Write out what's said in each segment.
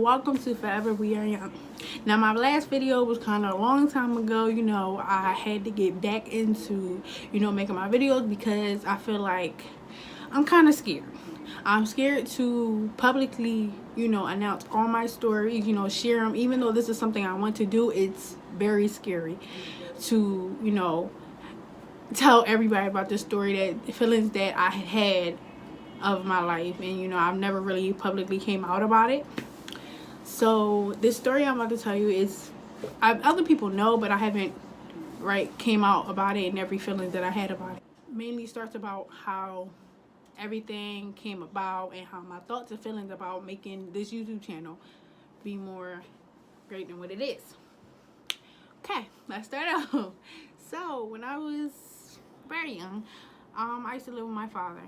welcome to Forever We Are Young. Now, my last video was kind of a long time ago. I had to get back into, making my videos because I feel like I'm kind of scared. I'm scared to publicly, announce all my stories, share them. Even though this is something I want to do, it's very scary to, tell everybody about the story, that feelings that I had of my life. And, I've never really publicly came out about it. So this story I'm about to tell you is, other people know, but I haven't came out about it and every feeling that I had about it. Mainly starts about how everything came about and how my thoughts and feelings about making this YouTube channel be more great than what it is. Okay, let's start off. So when I was very young, I used to live with my father.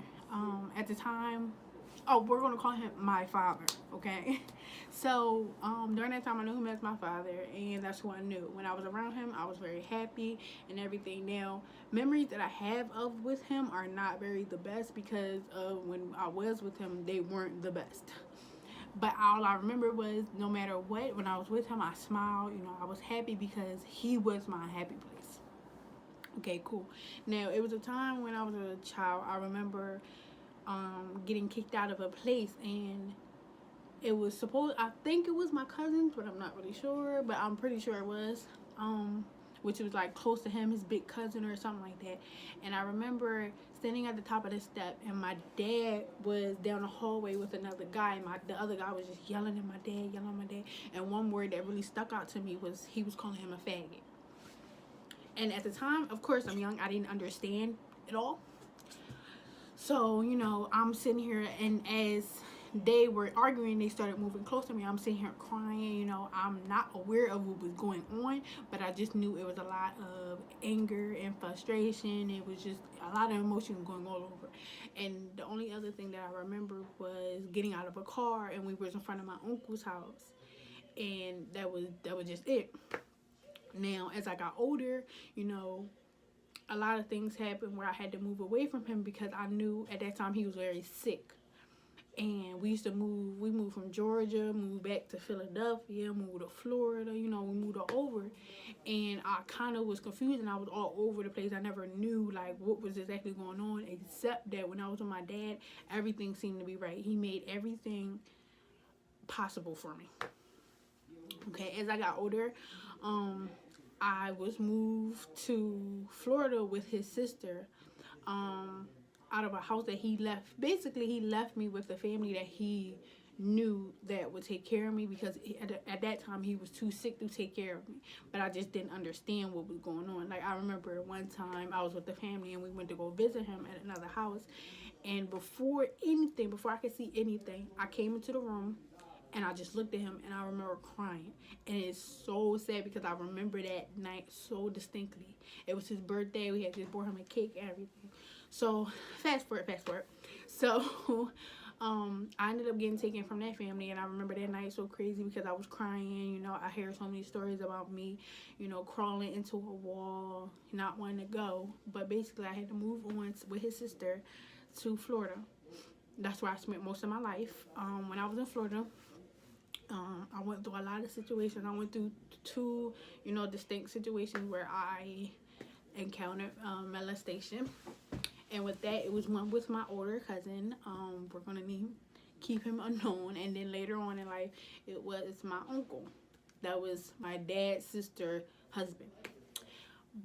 At the time, we're gonna call him my father, okay? So during that time, I knew him as my father, and that's who I knew. When I was around him, I was very happy and everything. Now, memories that I have of with him are not very the best because of when I was with him, they weren't the best. But all I remember was, no matter what, when I was with him, I smiled. I was happy because he was my happy place. Okay, cool. Now, it was a time when I was a child. I remember getting kicked out of a place, and it was I think it was my cousin, but I'm not really sure, but I'm pretty sure it was, which was like close to him, his big cousin or something like that. And I remember standing at the top of the step, and my dad was down the hallway with another guy, and the other guy was just yelling at my dad, and one word that really stuck out to me was he was calling him a faggot. And at the time, of course, I'm young, I didn't understand it all. So, I'm sitting here, and as they were arguing, they started moving close to me. I'm sitting here crying. I'm not aware of what was going on, but I just knew it was a lot of anger and frustration. It was just a lot of emotion going all over. And the only other thing that I remember was getting out of a car, and we was in front of my uncle's house, and that was just it. Now, as I got older, a lot of things happened where I had to move away from him because I knew at that time he was very sick. And we moved from Georgia, moved back to Philadelphia, moved to Florida, we moved all over. And I kind of was confused, and I was all over the place. I never knew what was exactly going on, except that when I was with my dad, everything seemed to be right. He made everything possible for me. Okay, as I got older, I was moved to Florida with his sister, out of a house that he left. Basically, he left me with the family that he knew that would take care of me, because at that time he was too sick to take care of me. But I just didn't understand what was going on. I remember one time I was with the family, and we went to go visit him at another house. And before I could see anything, I came into the room, and I just looked at him, and I remember crying. And it's so sad because I remember that night so distinctly. It was his birthday. We had just bought him a cake and everything. So, fast forward. So, I ended up getting taken from that family, and I remember that night so crazy because I was crying. I heard so many stories about me, crawling into a wall, not wanting to go. But basically, I had to move on with his sister to Florida. That's where I spent most of my life. When I was in Florida, I went through a lot of situations. I went through two, distinct situations where I encountered molestation. And with that, it was one with my older cousin. We're going to keep him unknown. And then later on in life, it was my uncle. That was my dad's sister's husband.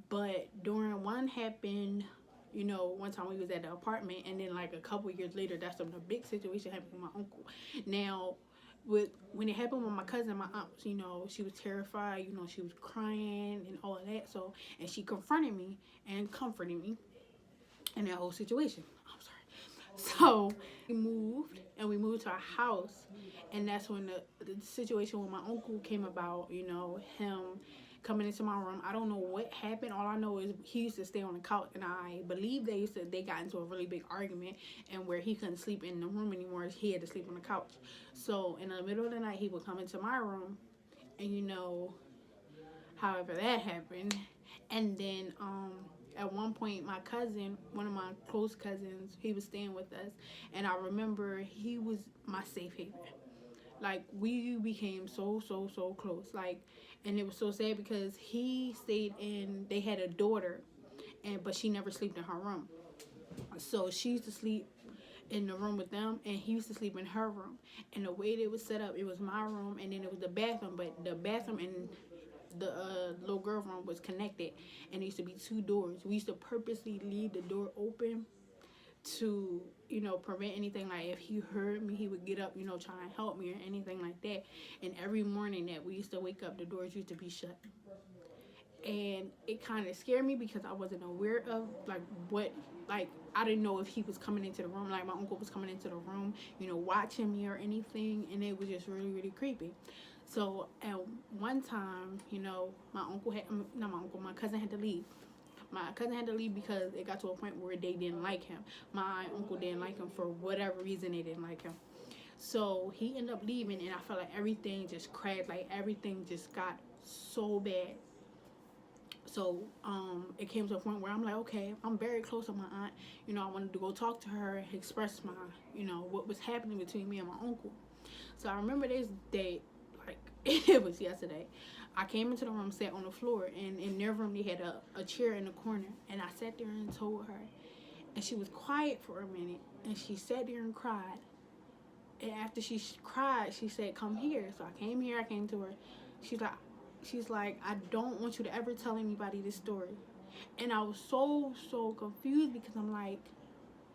But during one happened, one time we was at the apartment, and then a couple years later, that's when the big situation happened with my uncle. Now, when it happened with my cousin, my aunt, she was terrified, she was crying and all of that. So, and she confronted me and comforted me in that whole situation. I'm sorry. So we moved to a house, and that's when the situation with my uncle came about. Him coming into my room. I don't know what happened. All I know is he used to stay on the couch, and I believe they got into a really big argument, and where he couldn't sleep in the room anymore, he had to sleep on the couch. So in the middle of the night, he would come into my room, and however that happened. And then at one point, my cousin, one of my close cousins, he was staying with us, and I remember he was my safe haven. Like, we became so close. Like, and it was so sad because he stayed in, they had a daughter, but she never slept in her room. So she used to sleep in the room with them, and he used to sleep in her room. And the way they was set up, it was my room, and then it was the bathroom. But the bathroom and the little girl room was connected, and there used to be two doors. We used to purposely leave the door open to, prevent anything. Like, if he heard me, he would get up, try and help me or anything like that. And every morning that we used to wake up, the doors used to be shut. And it kind of scared me because I wasn't aware of like what, like, I didn't know if he was coming into the room, like my uncle was coming into the room, watching me or anything. And it was just really creepy. So at one time, my uncle had, not my uncle, my cousin had to leave. My cousin had to leave because it got to a point where they didn't like him. My uncle didn't like him for whatever reason. They didn't like him. So he ended up leaving, and I felt like everything just crashed. Like, everything just got so bad. So it came to a point where I'm like, okay, I'm very close to my aunt. I wanted to go talk to her, express my, what was happening between me and my uncle. So I remember this day, like it was yesterday. I came into the room, sat on the floor, and in their room they had a chair in the corner. And I sat there and told her. And she was quiet for a minute, and she sat there and cried. And after she cried, she said, come here. So I came here, I came to her. She's like, I don't want you to ever tell anybody this story. And I was so confused because I'm like,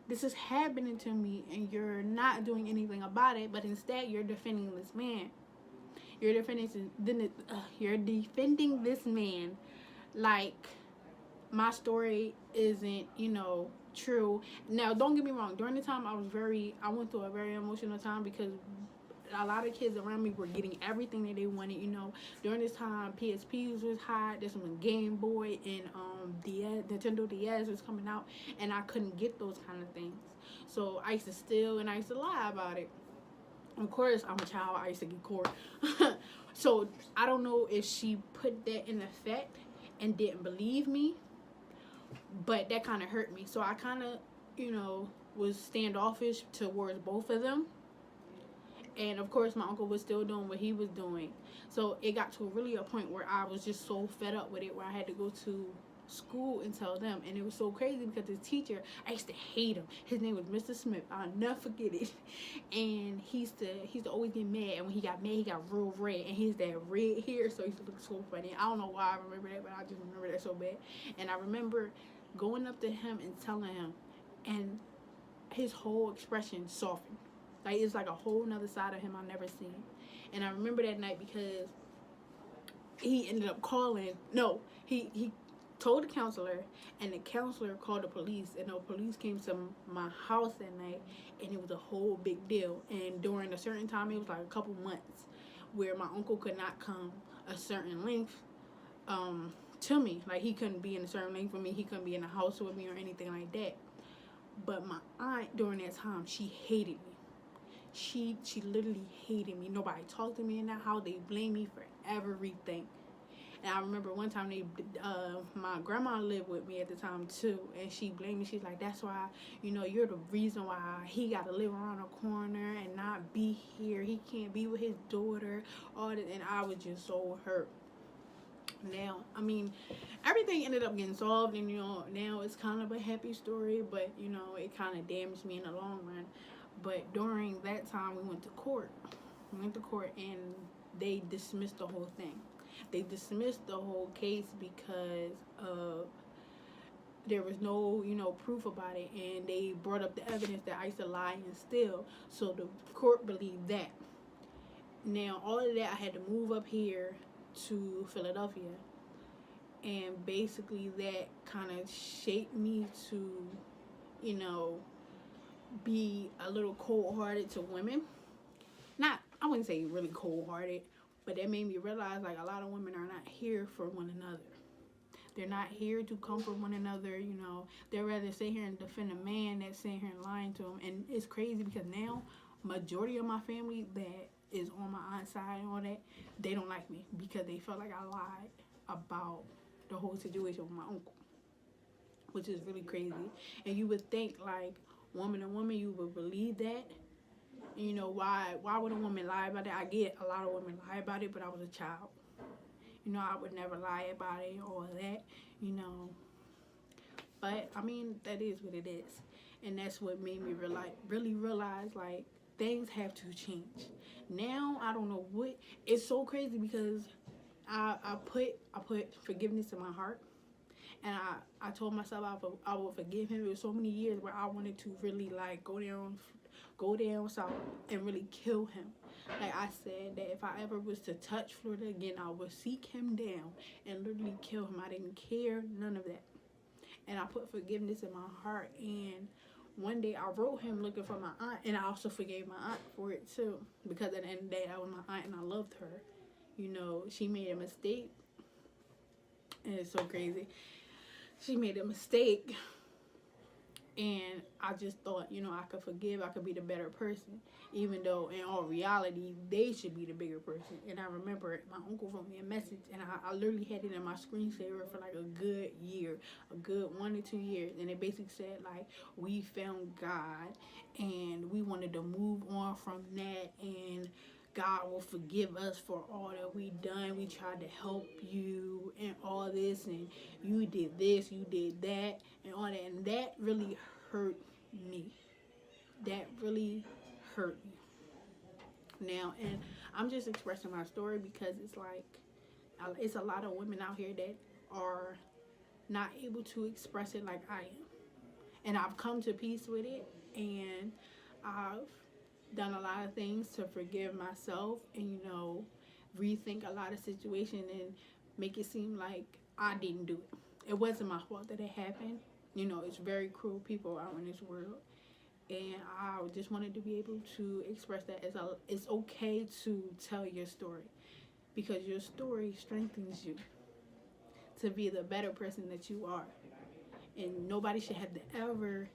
this is happening to me and you're not doing anything about it, but instead you're defending this man. You're defending this man like my story isn't, true. Now, don't get me wrong. During the time, I went through a very emotional time because a lot of kids around me were getting everything that they wanted. During this time, PSPs was hot. This when Game Boy and Nintendo DS was coming out, and I couldn't get those kind of things. So I used to steal and I used to lie about it. Of course, I'm a child. I used to get caught. So I don't know if she put that in effect and didn't believe me, but that kind of hurt me. So I kind of, was standoffish towards both of them. And of course, my uncle was still doing what he was doing. So it got to really a point where I was just so fed up with it, where I had to go to school and tell them. And it was so crazy because his teacher, I used to hate him. His name was Mr. Smith. I'll never forget it. And he used to always get mad. And when he got mad, he got real red. And he has that red hair, so he used to look so funny. I don't know why I remember that, but I just remember that so bad. And I remember going up to him and telling him, and his whole expression softened. Like, it's like a whole nother side of him I've never seen. And I remember that night because he ended up calling. No, he told the counselor, and the counselor called the police, and the police came to my house that night, and it was a whole big deal. And during a certain time, it was like a couple months where my uncle could not come a certain length to me. Like, he couldn't be in a certain length with me. He couldn't be in the house with me or anything like that. But my aunt, during that time, she hated me. She literally hated me. Nobody talked to me in that house. They blamed me for everything. And I remember one time my grandma lived with me at the time too, and she blamed me. She's like, that's why, you're the reason why he got to live around the corner and not be here. He can't be with his daughter. All this, and I was just so hurt. Now, I mean, everything ended up getting solved, and now it's kind of a happy story, but it kind of damaged me in the long run. But during that time, we went to court. And they dismissed the whole thing. They dismissed the whole case because there was no proof about it, and they brought up the evidence that I used to lie and steal. So the court believed that. Now, all of that, I had to move up here to Philadelphia, and basically that kind of shaped me to be a little cold-hearted to women. I wouldn't say really cold-hearted, but that made me realize, like, a lot of women are not here for one another. They're not here to comfort one another. They'd rather sit here and defend a man than sit here and lying to him. And it's crazy because now majority of my family that is on my aunt's side and all that, they don't like me because they felt like I lied about the whole situation with my uncle, which is really crazy. And you would think, like, woman to woman, you would believe that, And you know, why would a woman lie about it? I get a lot of women lie about it, but I was a child. You know, I would never lie about it or that, you know. But I mean, that is what it is. And that's what made me really realize like things have to change. Now I don't know what, it's so crazy because I put forgiveness in my heart, and I told myself I would forgive him. It was so many years where I wanted to really like go down south and really kill him. Like I said that if I ever was to touch Florida again, I would seek him down and literally kill him. I didn't care, none of that. And I put forgiveness in my heart. And one day I wrote him looking for my aunt, and I also forgave my aunt for it too, because at the end of the day, that was my aunt and I loved her. You know, she made a mistake, and it's so crazy. She made a mistake, and I just thought, you know, I could forgive, I could be the better person, even though in all reality they should be the bigger person. And I remember my uncle wrote me a message, and I literally had it in my screensaver for like a good year, a good 1 or 2 years, and it basically said like, we found God and we wanted to move on from that, and God will forgive us for all that we done. We tried to help you and all this, and you did this, you did that, and all that. And that really hurt me. That really hurt me. Now, and I'm just expressing my story because it's like, it's a lot of women out here that are not able to express it like I am. And I've come to peace with it, and I've done a lot of things to forgive myself, and you know, rethink a lot of situations and make it seem like I didn't do it. It wasn't my fault that it happened. You know, it's very cruel people out in this world, and I just wanted to be able to express that it's okay to tell your story, because your story strengthens you to be the better person that you are, and nobody should have to ever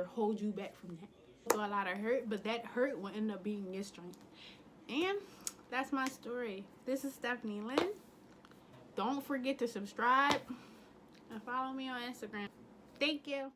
hold you back from that. So a lot of hurt, but that hurt will end up being your strength. And that's my story. This is Stephanie Lynn. Don't forget to subscribe and follow me on Instagram. Thank you.